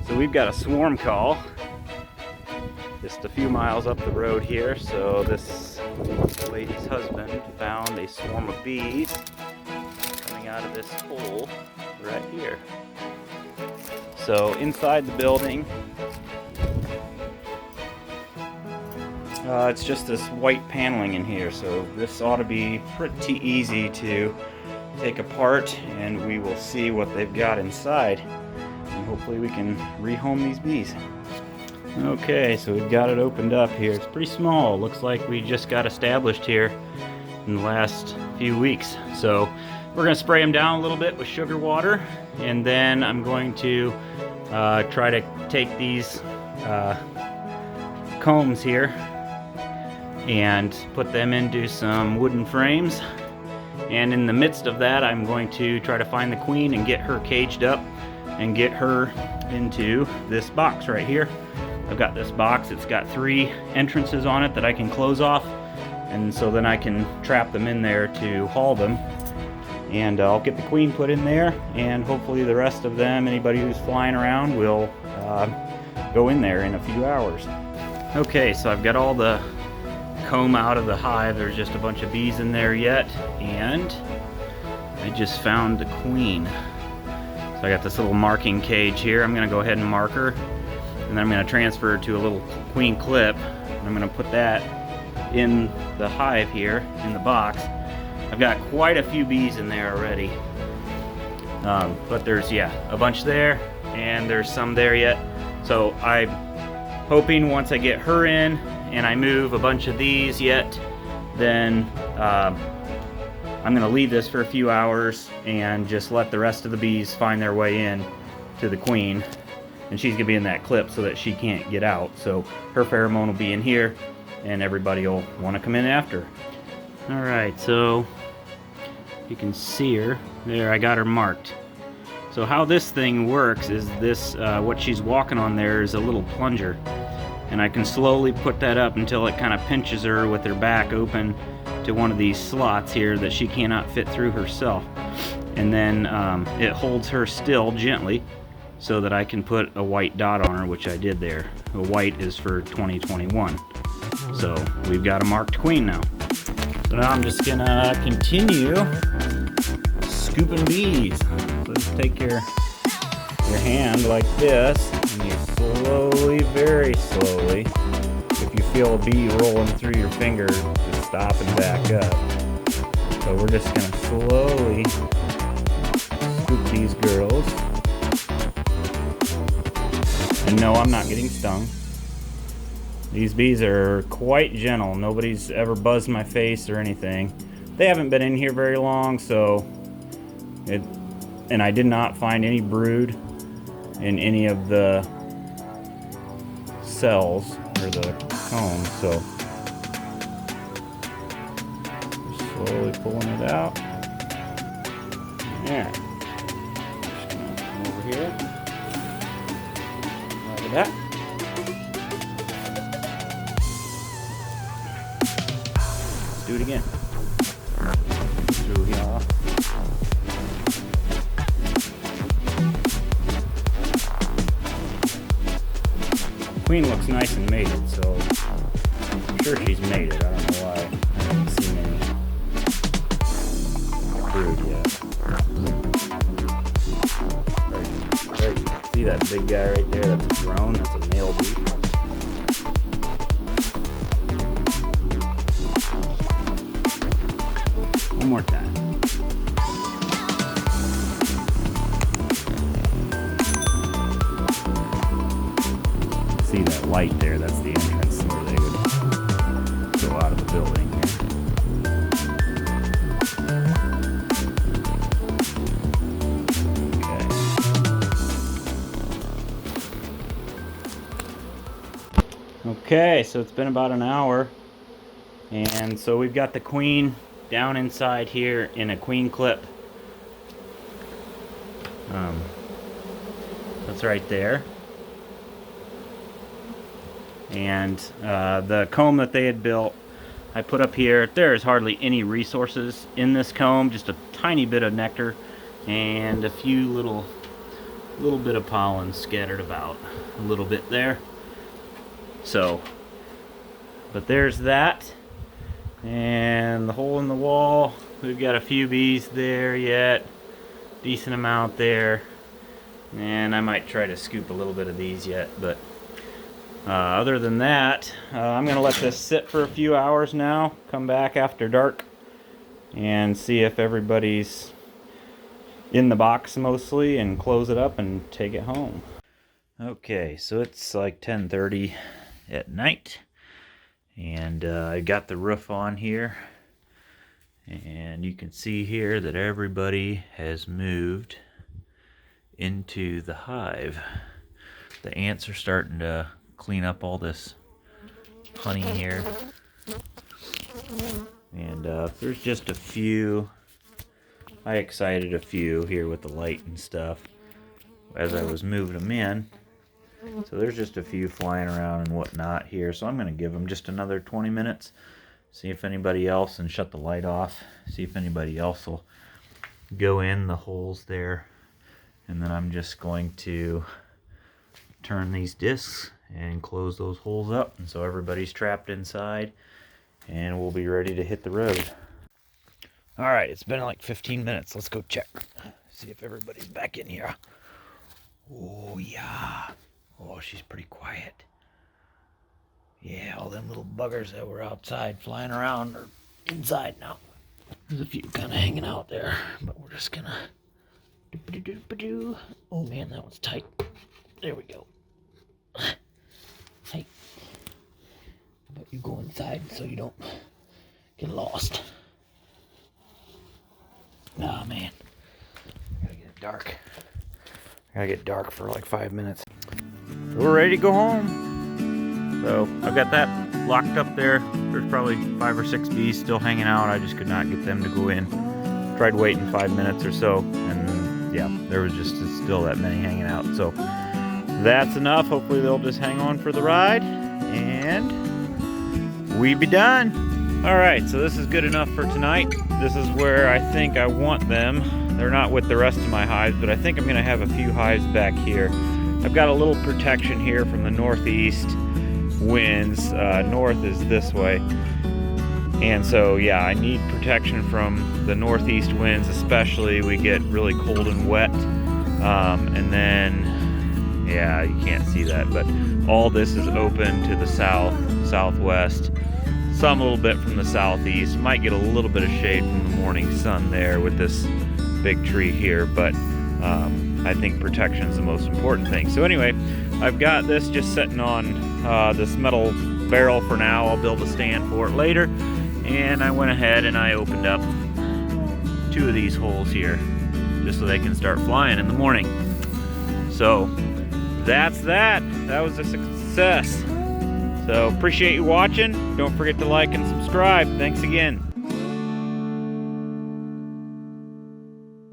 So we've got a swarm call just a few miles up the road here. So this lady's husband found a swarm of bees coming out of this hole right here. So inside the building, it's just this white paneling in here, so this ought to be pretty easy to take apart, and we will see what they've got inside, and hopefully we can rehome these bees. Okay, so we've got it opened up here. It's pretty small. Looks like we just got established here in the last few weeks. So we're going to spray them down a little bit with sugar water, and then I'm going to try to take these combs here and put them into some wooden frames. And in the midst of that, I'm going to try to find the queen and get her caged up and get her into this box right here. I've got this box. It's got 3 entrances on it that I can close off, and so then I can trap them in there to haul them. And I'll get the queen put in there, and hopefully the rest of them, anybody who's flying around, will go in there in a few hours. Okay, so I've got all the comb out of the hive. There's just a bunch of bees in there yet, and I just found the queen. So I got this little marking cage here. I'm going to go ahead and mark her, and then I'm going to transfer her to a little queen clip, and I'm going to put that in the hive here in the box. I've got quite a few bees in there already, but there's a bunch there, and there's some there yet. So I'm hoping once I get her in and I move a bunch of these yet, then I'm going to leave this for a few hours and just let the rest of the bees find their way in to the queen. And she's going to be in that clip so that she can't get out. So her pheromone will be in here, and everybody will want to come in after. Alright, so you can see her. There, I got her marked. So how this thing works is this, what she's walking on there is a little plunger. And I can slowly put that up until it kind of pinches her with her back open to one of these slots here that she cannot fit through herself. And then it holds her still gently so that I can put a white dot on her, which I did there. The white is for 2021. So we've got a marked queen now. So now I'm just gonna continue scooping bees. So just take your hand like this, and you slowly, very slowly, if you feel a bee rolling through your finger, just stop and back up. So we're just gonna slowly scoop these girls. And no, I'm not getting stung. These bees are quite gentle. Nobody's ever buzzed my face or anything. They haven't been in here very long, and I did not find any brood in any of the cells or the combs, so just slowly pulling it out. There. Just gonna come over here. Like that. Do it again. Through here. Queen looks nice and mated, so I'm sure she's mated. I don't know why I haven't seen any brood yet. Right. See that big guy right there? That's a drone. That's a male bee. One more time. See that light there? That's the entrance where they would go out of the building here. Okay, so it's been about an hour, and so we've got the queen down inside here in a queen clip. That's right there. And the comb that they had built, I put up here. There is hardly any resources in this comb, just a tiny bit of nectar and a few little a little bit of pollen scattered about a little bit there. So, but there's that. And the hole in the wall, we've got a few bees there yet. Decent amount there. And I might try to scoop a little bit of these yet, but other than that, I'm going to let this sit for a few hours now, come back after dark, and see if everybody's in the box mostly, and close it up and take it home. Okay, so it's like 10:30 at night, and I got the roof on here, and you can see here that everybody has moved into the hive. The ants are starting to clean up all this honey here, and there's just a few. I excited a few here with the light and stuff as I was moving them in, so there's just a few flying around and whatnot here. So I'm going to give them just another 20 minutes, see if anybody else, and shut the light off, see if anybody else will go in the holes there. And then I'm just going to turn these discs and close those holes up, and so everybody's trapped inside, and we'll be ready to hit the road. Alright, it's been like 15 minutes. Let's go check. See if everybody's back in here. Oh yeah. Oh, she's pretty quiet. Yeah, all them little buggers that were outside flying around are inside now. There's a few kind of hanging out there, but we're just gonna... Oh man, that one's tight. There we go. Hey, how about you go inside so you don't get lost? Oh man, gotta get it dark. Gotta get dark for like 5 minutes. We're ready to go home. So I've got that locked up there. There's probably 5 or 6 bees still hanging out. I just could not get them to go in. Tried waiting 5 minutes or so, and yeah, there was just still that many hanging out. So that's enough. Hopefully they'll just hang on for the ride, and we be done. All right, so this is good enough for tonight. This is where I think I want them. They're not with the rest of my hives, but I think I'm going to have a few hives back here. I've got a little protection here from the northeast winds. North is this way. And so, yeah, I need protection from the northeast winds, especially. We get really cold and wet. And then, yeah, you can't see that, but all this is open to the south, southwest, some a little bit from the southeast. Might get a little bit of shade from the morning sun there with this big tree here, but I think protection is the most important thing. So anyway, I've got this just sitting on this metal barrel for now. I'll build a stand for it later. And I went ahead and I opened up 2 of these holes here just so they can start flying in the morning. So that's that. That was a success. So appreciate you watching. Don't forget to like and subscribe. Thanks again.